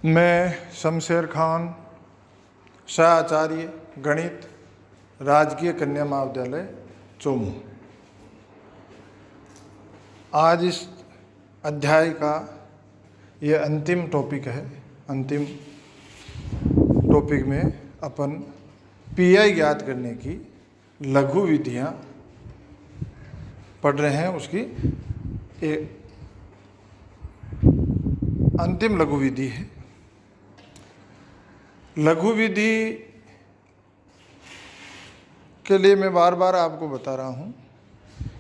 मैं शमशेर खान, सहाचार्य गणित, राजकीय कन्या महाविद्यालय चोमू। आज इस अध्याय का ये अंतिम टॉपिक है। अंतिम टॉपिक में अपन पीआई ज्ञात करने की लघु विधियाँ पढ़ रहे हैं। उसकी एक अंतिम लघु विधि है। लघु विधि के लिए मैं बार बार आपको बता रहा हूँ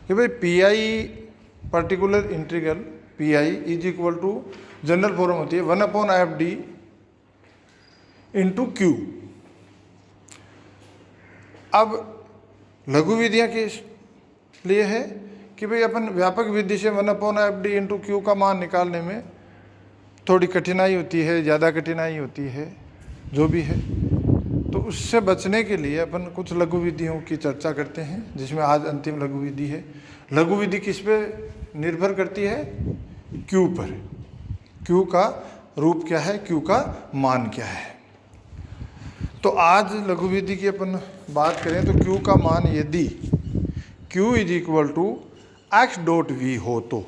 कि भाई PI particular integral PI is equal to general form होती है 1/f(d) इंटू क्यू। अब लघु विधियाँ के लिए है कि भाई अपन व्यापक विधि से 1/f(d) इंटू क्यू का मान निकालने में थोड़ी कठिनाई होती है, ज़्यादा कठिनाई होती है, जो भी है। तो उससे बचने के लिए अपन कुछ लघु विधियों की चर्चा करते हैं, जिसमें आज अंतिम लघु विधि है। लघु विधि किस पे निर्भर करती है? क्यू पर। क्यू का रूप क्या है, क्यू का मान क्या है। तो आज लघु विधि की अपन बात करें तो क्यू का मान यदि Q is equal to x dot V हो तो,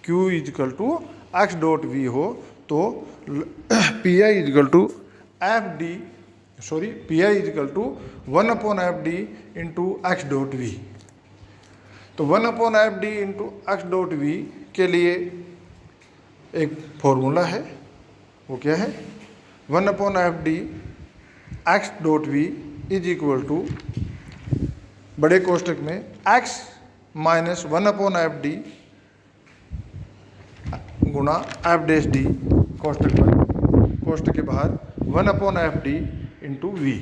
Q is equal to x dot V हो तो P I is equal to P I is equal to 1/f(d) into x dot V. तो 1/f(d) into x dot V के लिए एक formula है। वो क्या है? 1/f(d) x dot V is equal to बड़े कोष्टक में एक्स माइनस 1/f(d) गुणा एफ डैश डी कोष्टक में, कोष्टक के बाहर 1/f(d) इंटू वी।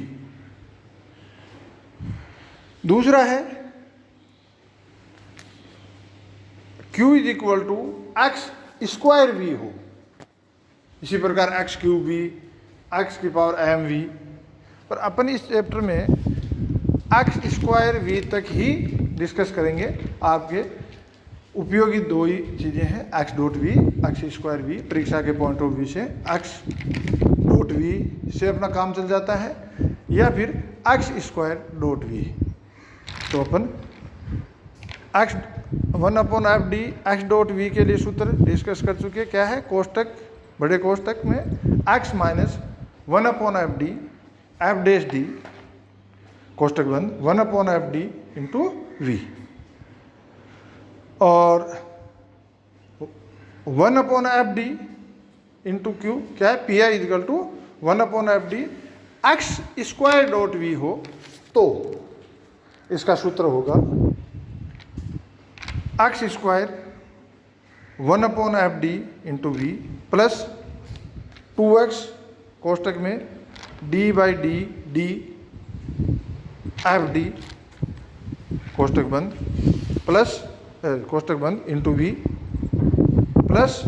दूसरा है q is equal to x square V हो। इसी प्रकार एक्स क्यूब वी, एक्स की पावर एम वी। पर अपन इस चैप्टर में एक्स स्क्वायर वी तक ही डिस्कस करेंगे। आपके उपयोगी दो ही चीज़ें हैं, x dot V, x square V. परीक्षा के पॉइंट ऑफ व्यू से एक्स डॉट वी से अपना काम चल जाता है, या फिर एक्स स्क्वायर डॉट वी। तो अपन X 1/f(d) x dot V के लिए सूत्र डिस्कस कर चुके। क्या है? कोष्टक, बड़े कोष्टक में X minus 1/f(d) F dash D कोष्टक बंद 1/f(d) इंटू वी। और 1/f(d) इंटू क्यू क्या है? P I is equal to 1/f(d) X square dot V हो तो इसका सूत्र होगा X square 1/f(d) into V plus 2x कोष्टक में d by D D F D कोष्टक बंद प्लस कोष्टक बंद into V plus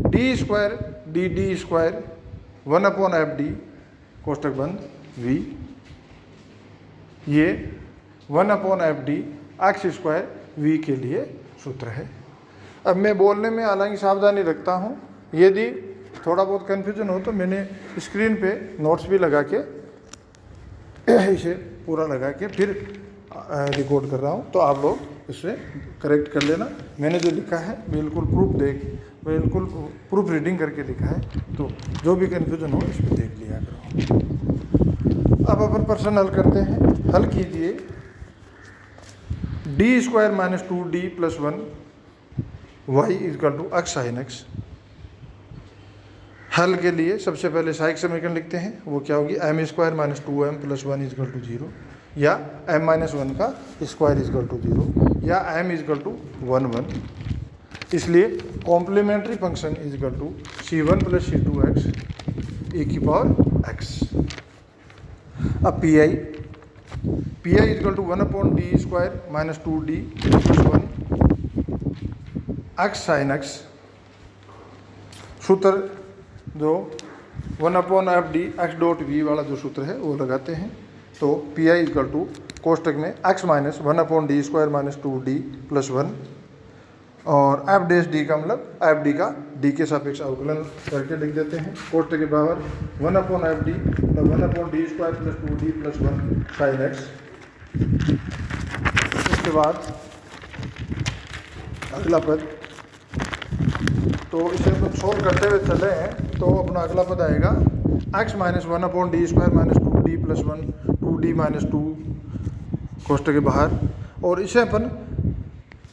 D square D D square 1/f(d) कोष्टक बंद वी। ये 1/f(d) एक्स स्क्वायर वी के लिए सूत्र है। अब मैं बोलने में हालांकि सावधानी रखता हूँ, यदि थोड़ा बहुत कन्फ्यूजन हो तो मैंने स्क्रीन पे नोट्स भी लगा के इसे पूरा लगा के फिर रिकॉर्ड कर रहा हूँ, तो आप लोग इसे करेक्ट कर लेना। मैंने जो लिखा है बिल्कुल बिल्कुल प्रूफ रीडिंग करके लिखा है, तो जो भी कन्फ्यूजन हो इस पर देख लिया करो। अब अपन प्रश्न हल करते हैं। हल कीजिए D square minus 2d plus 1 y is equal to x sine x. हल के लिए सबसे पहले सहायक समीकरण लिखते हैं। वो क्या होगी? M square minus 2m plus 1 is equal to 0, या m माइनस 1 का स्क्वायर इजकल टू 0, या m इजकल टू 1 इसलिए complementary function is equal to c1 plus c2x e की पावर x। अब P I is equal to 1/d square minus 2d plus 1 x sine x. सूत्र जो 1/f(d) x dot we वाला जो सूत्र है वो लगाते हैं। तो पी आई इजकल टू कोष्टक में X minus 1/d square minus 2d plus 1 और एफ डैश डी का मतलब एफ डी का डी के सापेक्ष अवकलन करके लिख देते हैं। कोष्ठक के बाहर 1/fd मतलब 1/d² + 2d + 1 sin x। उसके बाद अगला पद, तो इसे हम सोल्व करते हुए चले हैं तो अपना अगला पद आएगा x - 1/d² - 2d + 1 2d - 2 कोष्ठक के बाहर, और इसे अपन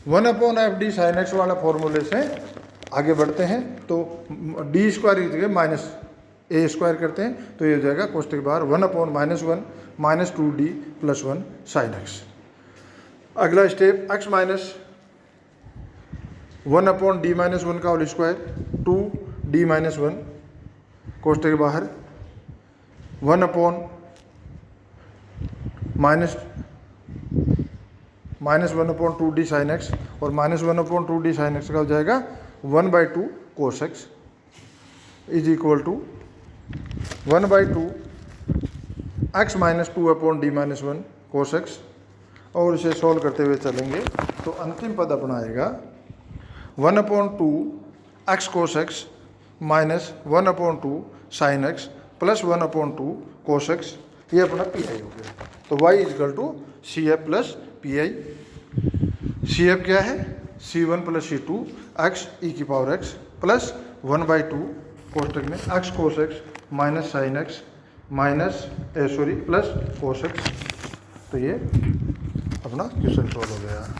1/fd sin x वाला फॉर्मूले से आगे बढ़ते हैं। तो d² की जगह -a² करते हैं तो ये हो जाएगा कोष्ठक के बाहर 1/-1 - 2d + 1 sin x। अगला स्टेप x - 1/d - 1 का होल स्क्वायर 2d - 1 कोष्ठक के बाहर 1/-1/2d sin x, और -1/2d sin x का हो जाएगा 1/2 cos x is equal to 1/2 x - 2/d - 1 cos x। और इसे सॉल्व करते हुए चलेंगे तो अंतिम पद अपना आएगा 1/2 x cos x minus 1/2 sin x plus 1/2 cos x। ये अपना पी आई हो गया। तो y is equal to C F plus P I. C F क्या है? C1 + C2 x e⁻x plus 1/2 कोष्ठक में x cos x minus sin x plus cos x। तो ये अपना क्वेश्चन सॉल्व हो गया।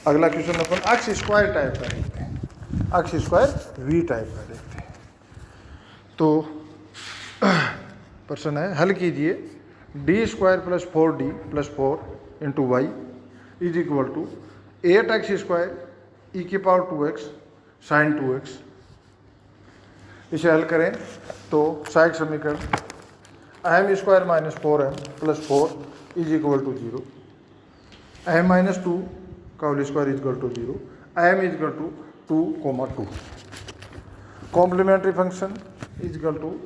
अगला क्वेश्चन अपन x² टाइप का देखते हैं, x² v टाइप का देखते हैं। तो प्रश्न है, हल कीजिए d² + 4d + 4 × y is equal to 8x² e⁻2x sin 2x। इसे हल करें तो सहायक समीकरण m² - 4m + 4 is equal to 0, m - 2 का whole square is equal to 0, m is equal to 2, 2। Complementary function is equal to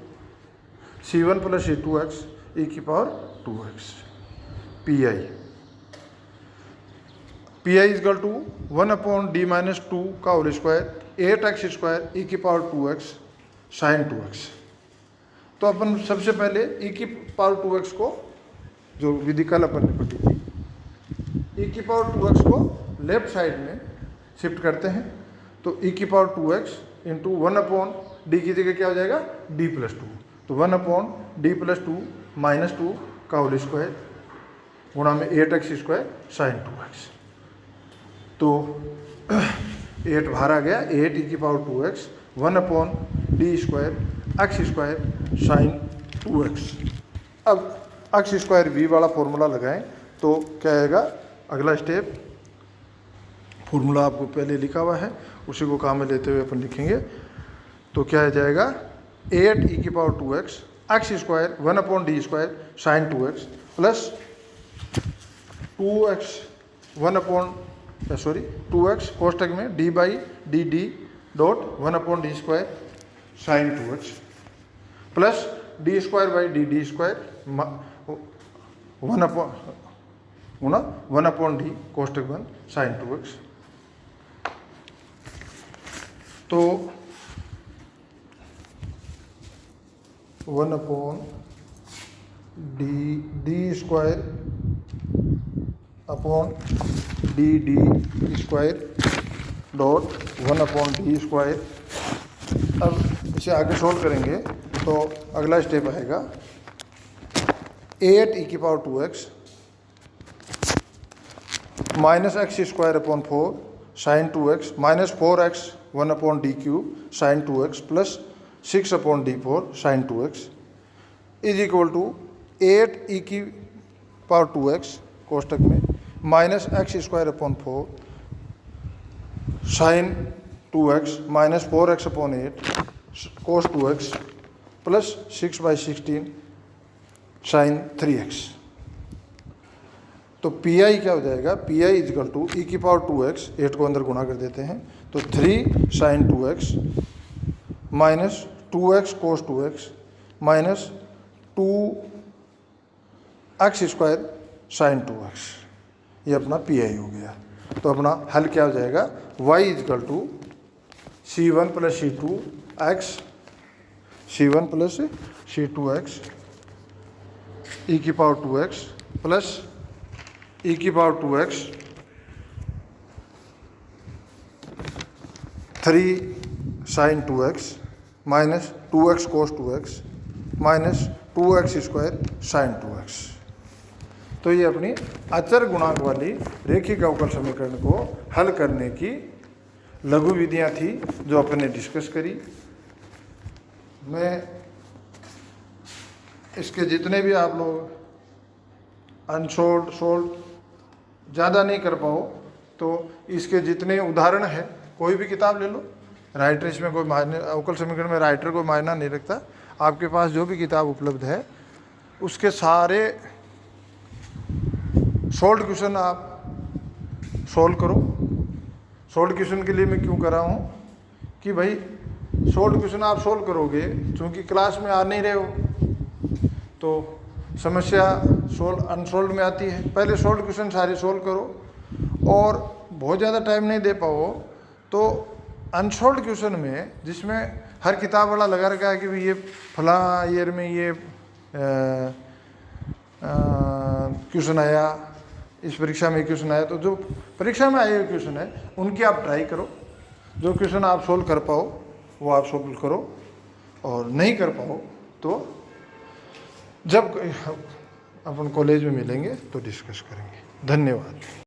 C1 + C2x e⁻2x। P I is equal to 1/d - 2 का whole square 8x² e⁻2x sin 2x। तो अपन सबसे पहले e⁻2x को, जो विधि कल अपन ने पढ़ी थी, e⁻2x को लेफ्ट साइड में शिफ्ट करते हैं। तो e⁻2x इंटू 1/d की जगह क्या हो जाएगा? d + 2। तो 1/d + 2 - 2 का होल स्क्वायर गुणा में 8x² sin 2x। तो 8 बाहर आ गया, 8 e⁻2x 1/d² x² sin 2x। अब x² v वाला फॉर्मूला लगाएं तो क्या आएगा? अगला स्टेप, फॉर्मूला आपको पहले लिखा हुआ है, उसी को काम में लेते हुए अपन लिखेंगे। तो क्या आ जाएगा? 8 e⁻2x x² 1/d² sin 2x plus 2x कोष्ठक में d/dd dot 1/d² sin 2x plus d²/dd² 1/d कोष्ठक बन sin 2x। तो 1/d² upon dd² dot 1/d²। अब इसे आगे सोल्व करेंगे तो अगला स्टेप आएगा 8 e⁻2x minus x²/4 sin 2x minus 4x 1/d³ sin 2x plus 6/d4 sin 2x is equal to 8 e⁻2x कोष्ठक में minus x²/4 sin 2x minus 4x/8 cos 2x plus 6/16 sin 3x। तो P I क्या हो जाएगा? P I is equal to e⁻2x 8 को अंदर गुणा कर देते हैं तो 3 sin 2x minus 2x cos 2x minus 2x² sin 2x। ये अपना पी आई हो गया। तो अपना हल क्या हो जाएगा? y is equal to C1 plus C2x, C1 plus C2x e की पावर 2x प्लस e की power 2x 3 sine 2x minus 2x cos 2x minus 2x square sine 2x। तो ये अपनी अचर गुणांक वाली रेखिक अवकल समीकरण को हल करने की लघु विधियां थी जो अपन ने डिस्कस करी। मैं इसके जितने भी आप लोग अनसोल्ड सोल्ड ज़्यादा नहीं कर पाओ तो इसके जितने उदाहरण हैं कोई भी किताब ले लो, राइटर इसमें कोई मायने, अवकल समीकरण में राइटर कोई मायना नहीं रखता। आपके पास जो भी किताब उपलब्ध है उसके सारे सोल्ड क्वेश्चन आप सोल्व करो। सोल्ड क्वेश्चन के लिए मैं क्यों कर रहा हूँ कि भाई सोल्ड क्वेश्चन आप सोल्व करोगे, चूँकि क्लास में आ नहीं रहे हो तो समस्या सोल्व अनसोल्ड में आती है। पहले सोल्ड क्वेश्चन सारे सोल्व करो और बहुत ज़्यादा टाइम नहीं दे पाओ तो अनसोल्ड क्वेश्चन में, जिसमें हर किताब वाला लगा रखा है कि भाई ये फलां ईयर में ये क्वेश्चन आया, इस परीक्षा में क्वेश्चन आया, तो जो परीक्षा में आए हुए क्वेश्चन है उनकी आप ट्राई करो। जो क्वेश्चन आप सोल्व कर पाओ वो आप सोल्व करो और नहीं कर पाओ तो जब अपन कॉलेज में मिलेंगे तो डिस्कस करेंगे। धन्यवाद।